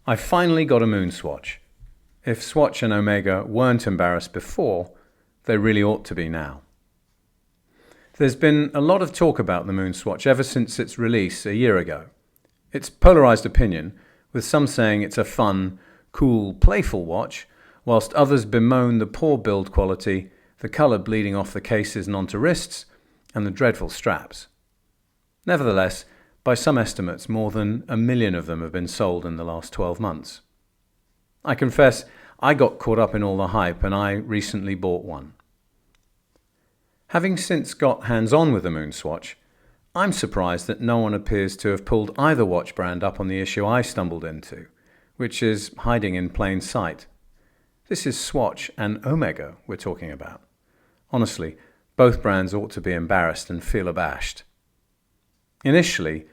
I finally got a MoonSwatch. If Swatch and Omega weren't embarrassed before, they really ought to be now. There's been a lot of talk about the MoonSwatch ever since its release a year ago. It's polarised opinion, with some saying it's a fun, cool, playful watch, whilst others bemoan the poor build quality, the colour bleeding off the cases and onto wrists, and the dreadful straps. Nevertheless, by some estimates, more than 1 million of them have been sold in the last 12 months. I confess, I got caught up in all the hype and I recently bought one. Having since got hands-on with the MoonSwatch, I'm surprised that no one appears to have pulled either watch brand up on the issue I stumbled into, which is hiding in plain sight. This is Swatch and Omega we're talking about. Honestly, both brands ought to be embarrassed and feel abashed. Initially,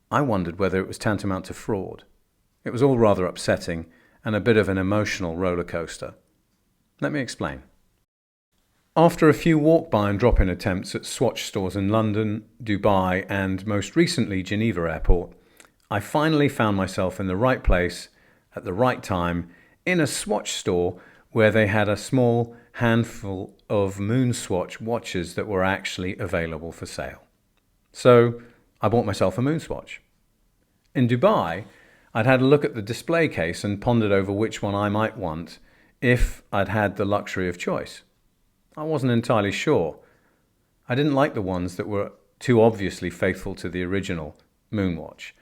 I wondered whether it was tantamount to fraud. It was all rather upsetting and a bit of an emotional roller coaster. Let me explain. After a few walk-by and drop-in attempts at Swatch stores in London, Dubai, and most recently Geneva Airport, I finally found myself in the right place at the right time in a Swatch store where they had a small handful of MoonSwatch watches that were actually available for sale. So I bought myself a MoonSwatch. In Dubai, I'd had a look at the display case and pondered over which one I might want if I'd had the luxury of choice. I wasn't entirely sure. I didn't like the ones that were too obviously faithful to the original moonwatch.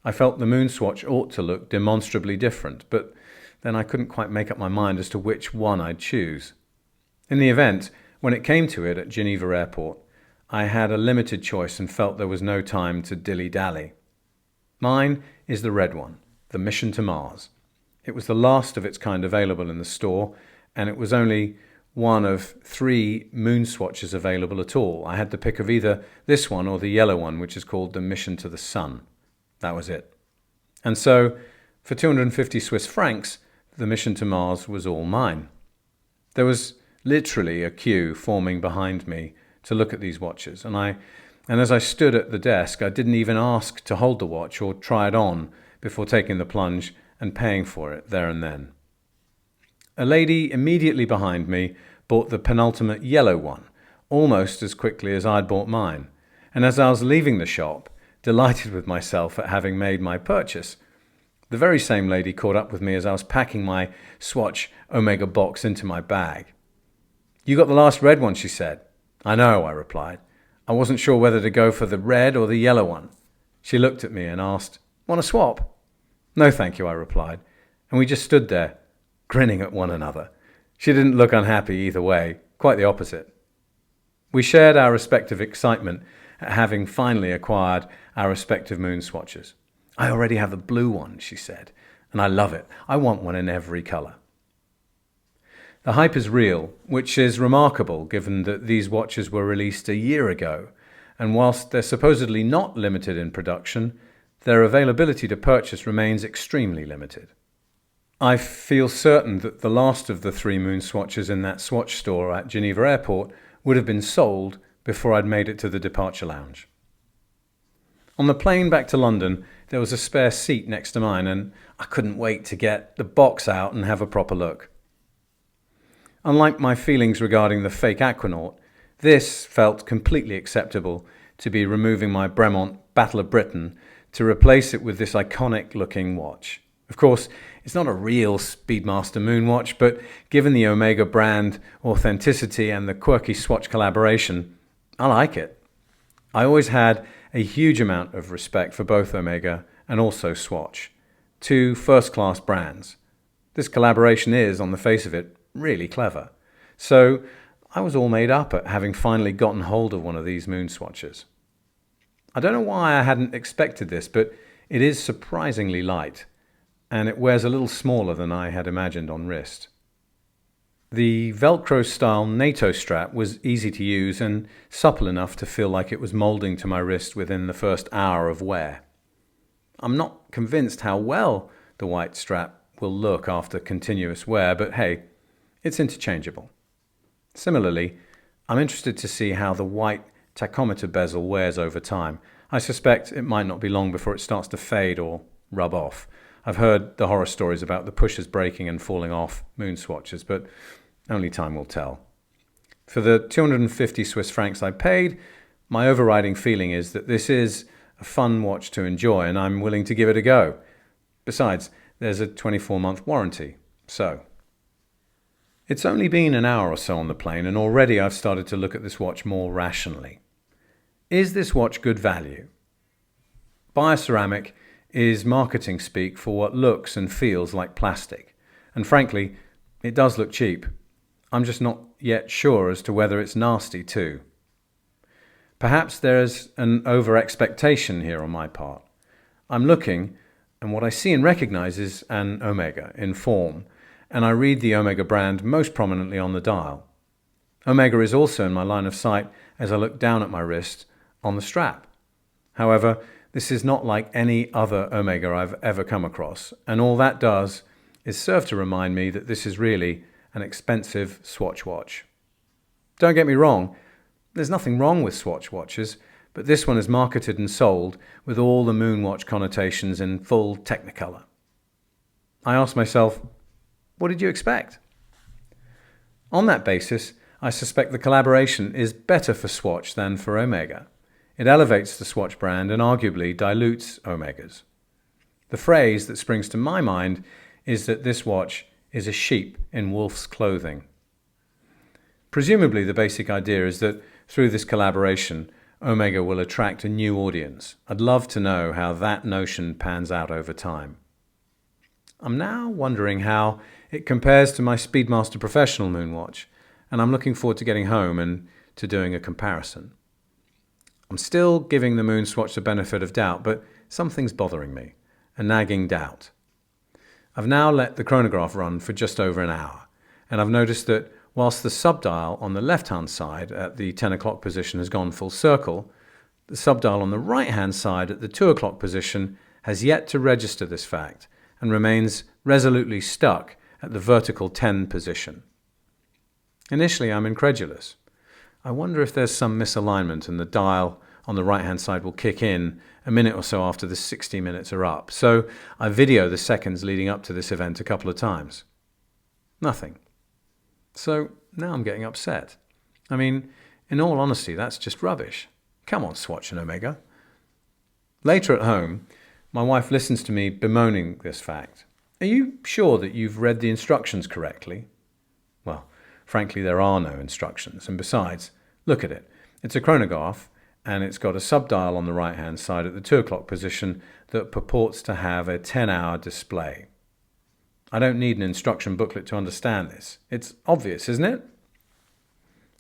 I felt the MoonSwatch ought to look demonstrably different, but then I couldn't quite make up my mind as to which one I'd choose. In the event, when it came to it at Geneva Airport, I had a limited choice and felt there was no time to dilly-dally. Mine is the red one, the Mission to Mars. It was the last of its kind available in the store, and it was only one of 3 MoonSwatches available at all. I had to pick of either this one or the yellow one, which is called the Mission to the Sun. That was it. And so, for 250 Swiss francs, the Mission to Mars was all mine. There was literally a queue forming behind me to look at these watches, and as I stood at the desk, I didn't even ask to hold the watch or try it on before taking the plunge and paying for it there and then. A lady immediately behind me bought the penultimate yellow one, almost as quickly as I'd bought mine, and as I was leaving the shop, delighted with myself at having made my purchase, the very same lady caught up with me as I was packing my Swatch Omega box into my bag. "You got the last red one," she said. "I know," I replied. I wasn't sure whether to go for the red or the yellow one. She looked at me and asked, "Want to swap?" "No, thank you," I replied, and we just stood there, grinning at one another. She didn't look unhappy either way, quite the opposite. We shared our respective excitement at having finally acquired our respective MoonSwatches. "I already have the blue one," she said, "and I love it. I want one in every colour." The hype is real, which is remarkable given that these watches were released a year ago, and whilst they're supposedly not limited in production, their availability to purchase remains extremely limited. I feel certain that the last of the 3 MoonSwatches in that Swatch store at Geneva Airport would have been sold before I'd made it to the departure lounge. On the plane back to London, there was a spare seat next to mine, and I couldn't wait to get the box out and have a proper look. Unlike my feelings regarding the fake Aquanaut, this felt completely acceptable to be removing my Bremont Battle of Britain to replace it with this iconic-looking watch. Of course, it's not a real Speedmaster moonwatch, but given the Omega brand authenticity and the quirky Swatch collaboration, I like it. I always had a huge amount of respect for both Omega and also Swatch, 2 first-class brands. This collaboration is, on the face of it, really clever. So I was all made up at having finally gotten hold of one of these MoonSwatches. I don't know why I hadn't expected this, but it is surprisingly light, and it wears a little smaller than I had imagined on wrist. The Velcro-style NATO strap was easy to use and supple enough to feel like it was molding to my wrist within the first hour of wear. I'm not convinced how well the white strap will look after continuous wear, but hey, it's interchangeable. Similarly, I'm interested to see how the white tachometer bezel wears over time. I suspect it might not be long before it starts to fade or rub off. I've heard the horror stories about the pushers breaking and falling off MoonSwatches, but only time will tell. For the 250 Swiss francs I paid, my overriding feeling is that this is a fun watch to enjoy, and I'm willing to give it a go. Besides, there's a 24-month warranty, so. It's only been an hour or so on the plane, and already I've started to look at this watch more rationally. Is this watch good value? Bioceramic is marketing speak for what looks and feels like plastic. And frankly, it does look cheap. I'm just not yet sure as to whether it's nasty too. Perhaps there's an over-expectation here on my part. I'm looking, and what I see and recognize is an Omega in form, and I read the Omega brand most prominently on the dial. Omega is also in my line of sight as I look down at my wrist on the strap. However, this is not like any other Omega I've ever come across, and all that does is serve to remind me that this is really an expensive Swatch watch. Don't get me wrong, there's nothing wrong with Swatch watches, but this one is marketed and sold with all the moonwatch connotations in full technicolor. I asked myself, what did you expect? On that basis, I suspect the collaboration is better for Swatch than for Omega. It elevates the Swatch brand and arguably dilutes Omega's. The phrase that springs to my mind is that this watch is a sheep in wolf's clothing. Presumably the basic idea is that through this collaboration, Omega will attract a new audience. I'd love to know how that notion pans out over time. I'm now wondering how it compares to my Speedmaster Professional moonwatch, and I'm looking forward to getting home and to doing a comparison. I'm still giving the MoonSwatch the benefit of doubt, but something's bothering me, a nagging doubt. I've now let the chronograph run for just over an hour, and I've noticed that whilst the subdial on the left-hand side at the 10 o'clock position has gone full circle, the subdial on the right-hand side at the 2 o'clock position has yet to register this fact and remains resolutely stuck at the vertical 10 position. Initially, I'm incredulous. I wonder if there's some misalignment and the dial on the right-hand side will kick in a minute or so after the 60 minutes are up. So I video the seconds leading up to this event a couple of times. Nothing. So now I'm getting upset. I mean, in all honesty, that's just rubbish. Come on, Swatch and Omega. Later at home, my wife listens to me bemoaning this fact. Are you sure that you've read the instructions correctly? Well, frankly, there are no instructions. And besides, look at it. It's a chronograph, and it's got a subdial on the right-hand side at the 2 o'clock position that purports to have a 10-hour display. I don't need an instruction booklet to understand this. It's obvious, isn't it?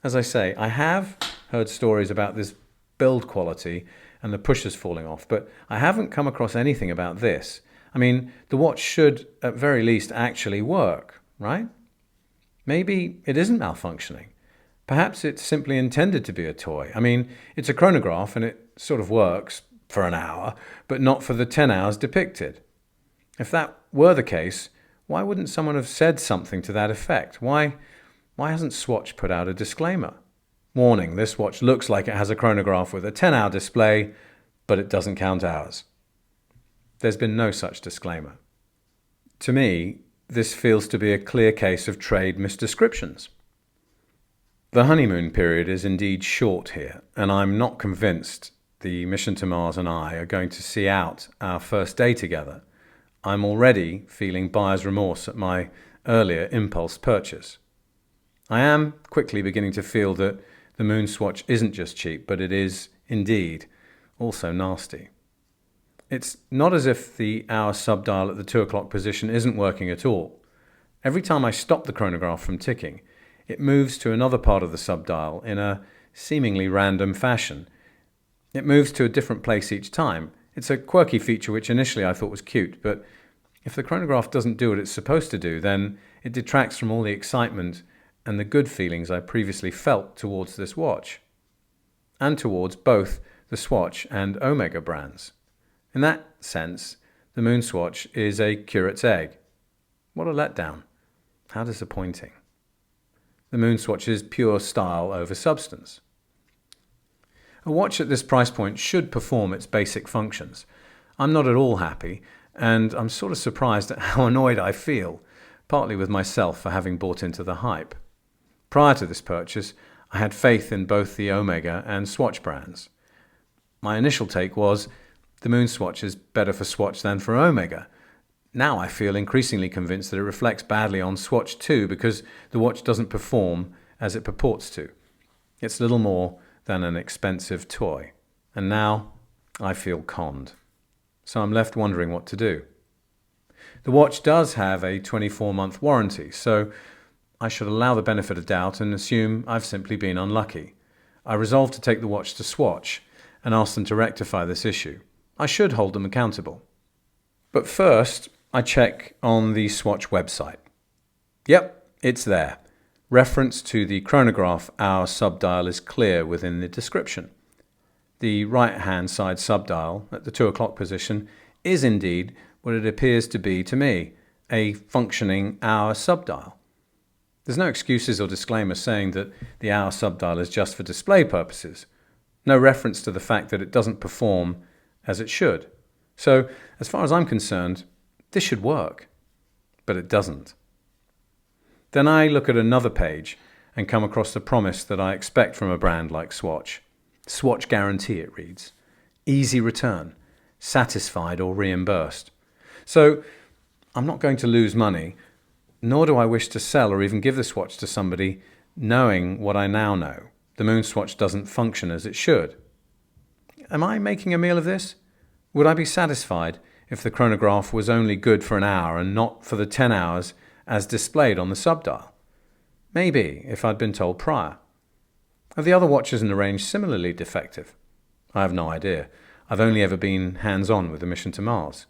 As I say, I have heard stories about this build quality and the pushers falling off, but I haven't come across anything about this. I mean, the watch should, at very least, actually work, right? Maybe it isn't malfunctioning. Perhaps it's simply intended to be a toy. I mean, it's a chronograph and it sort of works for an hour, but not for the 10 hours depicted. If that were the case, why wouldn't someone have said something to that effect? Why hasn't Swatch put out a disclaimer? Warning, this watch looks like it has a chronograph with a 10-hour display, but it doesn't count hours. There's been no such disclaimer. To me, this feels to be a clear case of trade misdescriptions. The honeymoon period is indeed short here, and I'm not convinced the mission to Mars and I are going to see out our first day together. I'm already feeling buyer's remorse at my earlier impulse purchase. I am quickly beginning to feel that the MoonSwatch isn't just cheap, but it is, indeed, also nasty. It's not as if the hour subdial at the 2 o'clock position isn't working at all. Every time I stop the chronograph from ticking, it moves to another part of the subdial in a seemingly random fashion. It moves to a different place each time. It's a quirky feature which initially I thought was cute, but if the chronograph doesn't do what it's supposed to do, then it detracts from all the excitement and the good feelings I previously felt towards this watch, and towards both the Swatch and Omega brands. In that sense, the MoonSwatch is a curate's egg. What a letdown. How disappointing. The MoonSwatch is pure style over substance. A watch at this price point should perform its basic functions. I'm not at all happy, and I'm sort of surprised at how annoyed I feel, partly with myself for having bought into the hype. Prior to this purchase, I had faith in both the Omega and Swatch brands. My initial take was, the MoonSwatch is better for Swatch than for Omega. Now I feel increasingly convinced that it reflects badly on Swatch too, because the watch doesn't perform as it purports to. It's little more than an expensive toy. And now I feel conned. So I'm left wondering what to do. The watch does have a 24-month warranty, so I should allow the benefit of doubt and assume I've simply been unlucky. I resolved to take the watch to Swatch and ask them to rectify this issue. I should hold them accountable. But first, I check on the Swatch website. Yep, it's there. Reference to the chronograph hour subdial is clear within the description. The right-hand side subdial at the 2 o'clock position is indeed what it appears to be to me, a functioning hour subdial. There's no excuses or disclaimer saying that the hour subdial is just for display purposes. No reference to the fact that it doesn't perform as it should. So, as far as I'm concerned, this should work. But it doesn't. Then I look at another page and come across the promise that I expect from a brand like Swatch. Swatch guarantee, it reads. Easy return, satisfied or reimbursed. So, I'm not going to lose money, nor do I wish to sell or even give this watch to somebody knowing what I now know. The MoonSwatch doesn't function as it should. Am I making a meal of this? Would I be satisfied if the chronograph was only good for an hour and not for the 10 hours as displayed on the subdial? Maybe, if I'd been told prior. Are the other watches in the range similarly defective? I have no idea. I've only ever been hands-on with the mission to Mars.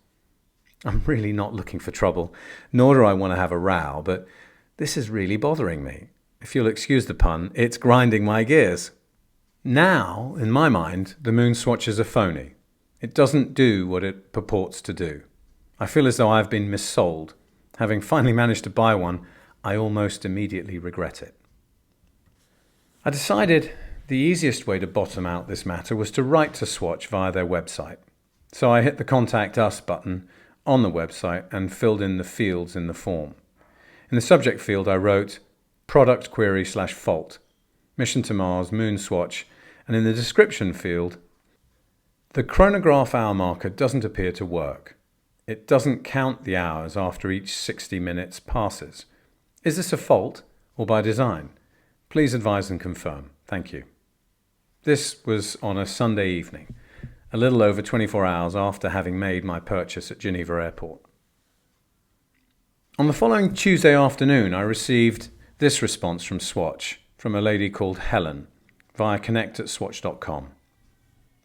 I'm really not looking for trouble, nor do I want to have a row, but this is really bothering me. If you'll excuse the pun, it's grinding my gears. Now, in my mind, the MoonSwatch is a phony. It doesn't do what it purports to do. I feel as though I've been missold. Having finally managed to buy one, I almost immediately regret it. I decided the easiest way to bottom out this matter was to write to Swatch via their website. So I hit the Contact Us button on the website and filled in the fields in the form. In the subject field I wrote product query/fault, mission to Mars, MoonSwatch, and in the description field, the chronograph hour marker doesn't appear to work. It doesn't count the hours after each 60 minutes passes. Is this a fault or by design? Please advise and confirm. Thank you. This was on a Sunday evening, a little over 24 hours after having made my purchase at Geneva Airport. On the following Tuesday afternoon, I received this response from Swatch, from a lady called Helen, via connect@swatch.com.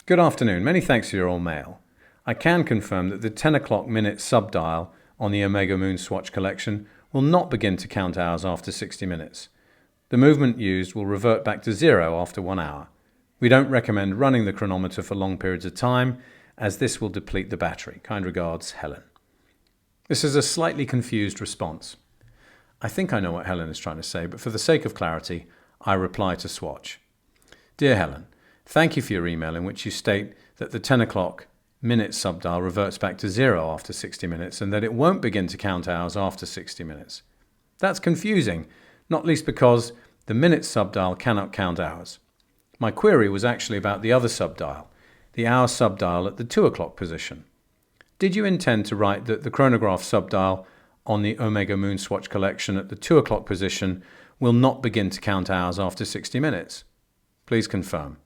Good afternoon. Many thanks for your all mail. I can confirm that the 10 o'clock minute subdial on the Omega MoonSwatch collection will not begin to count hours after 60 minutes. The movement used will revert back to 0 after 1 hour. We don't recommend running the chronometer for long periods of time, as this will deplete the battery. Kind regards, Helen. This is a slightly confused response. I think I know what Helen is trying to say, but for the sake of clarity, I reply to Swatch. Dear Helen, thank you for your email in which you state that the 10 o'clock minute subdial reverts back to 0 after 60 minutes and that it won't begin to count hours after 60 minutes. That's confusing, not least because the minute subdial cannot count hours. My query was actually about the other subdial, the hour subdial at the 2 o'clock position. Did you intend to write that the chronograph subdial on the Omega MoonSwatch collection at the 2 o'clock position will not begin to count hours after 60 minutes? Please confirm.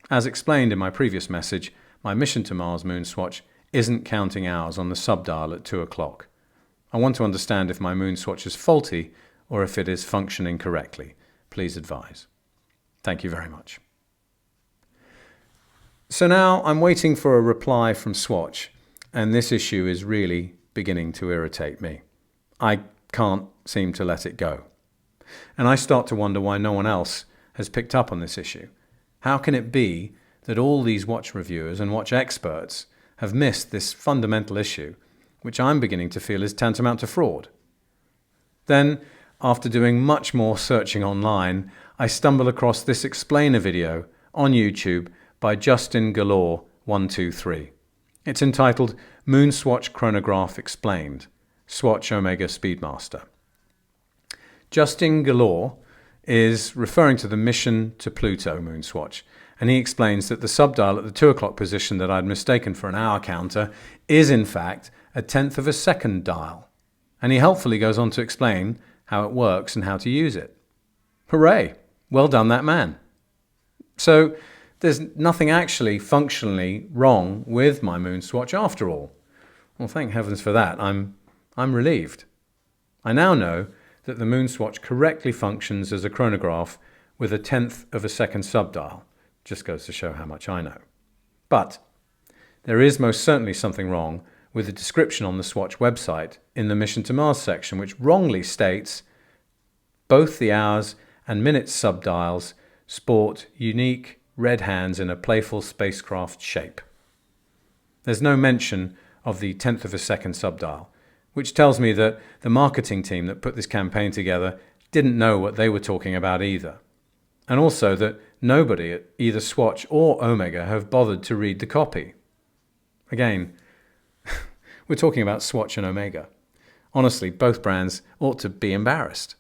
As explained in my previous message, my mission to Mars MoonSwatch isn't counting hours on the subdial at 2 o'clock. I want to understand if my MoonSwatch is faulty or if it is functioning correctly. Please advise. Thank you very much. So now I'm waiting for a reply from Swatch, and this issue is really beginning to irritate me. I can't seem to let it go. And I start to wonder why no one else has picked up on this issue. How can it be that all these watch reviewers and watch experts have missed this fundamental issue, which I'm beginning to feel is tantamount to fraud? Then, after doing much more searching online, I stumble across this explainer video on YouTube by Justin Galore 123. It's entitled MoonSwatch Chronograph Explained, Swatch Omega Speedmaster. Justin Galore is referring to the Mission to Pluto MoonSwatch, and he explains that the subdial at the 2 o'clock position that I'd mistaken for an hour counter is in fact a tenth of a second dial. And he helpfully goes on to explain how it works and how to use it. Hooray! Well done, that man. So there's nothing actually functionally wrong with my MoonSwatch after all. Well, thank heavens for that. I'm relieved. I now know that the MoonSwatch correctly functions as a chronograph with a tenth of a second subdial. Just goes to show how much I know. But there is most certainly something wrong with the description on the Swatch website in the Mission to Mars section, which wrongly states both the hours and minutes subdials sport unique red hands in a playful spacecraft shape. There's no mention of the tenth of a second subdial, which tells me that the marketing team that put this campaign together didn't know what they were talking about either. And also that nobody at either Swatch or Omega have bothered to read the copy. Again, we're talking about Swatch and Omega. Honestly, both brands ought to be embarrassed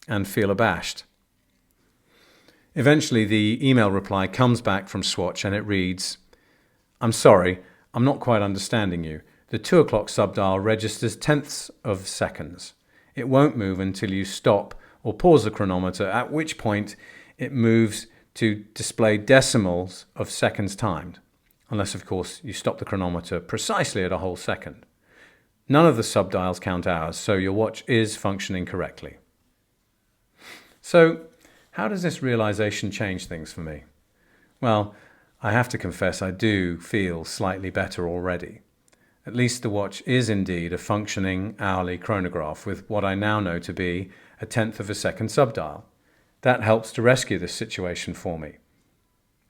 and feel abashed. Eventually, the email reply comes back from Swatch and it reads, "I'm sorry, I'm not quite understanding you. The 2 o'clock subdial registers tenths of seconds. It won't move until you stop or pause the chronometer, at which point it moves to display decimals of seconds timed, unless of course you stop the chronometer precisely at a whole second. None of the subdials count hours, so your watch is functioning correctly." So, how does this realization change things for me? Well, I have to confess I do feel slightly better already. At least the watch is indeed a functioning hourly chronograph with what I now know to be a tenth of a second subdial. That helps to rescue this situation for me,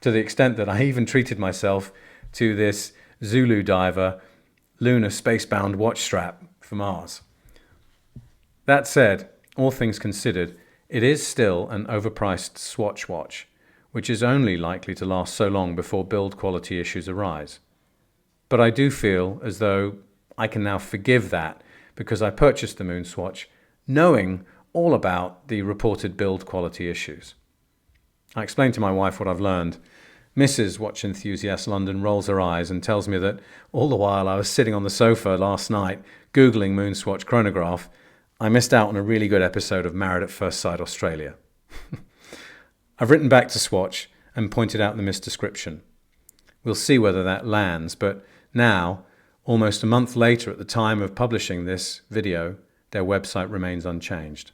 to the extent that I even treated myself to this Zulu diver lunar spacebound watch strap for Mars. That said, all things considered, it is still an overpriced Swatch watch, which is only likely to last so long before build quality issues arise. But I do feel as though I can now forgive that because I purchased the MoonSwatch knowing all about the reported build quality issues. I explained to my wife what I've learned. Mrs. Watch Enthusiast London rolls her eyes and tells me that all the while I was sitting on the sofa last night Googling MoonSwatch chronograph, I missed out on a really good episode of Married at First Sight Australia. I've written back to Swatch and pointed out the misdescription. We'll see whether that lands, but now, almost a month later at the time of publishing this video, their website remains unchanged.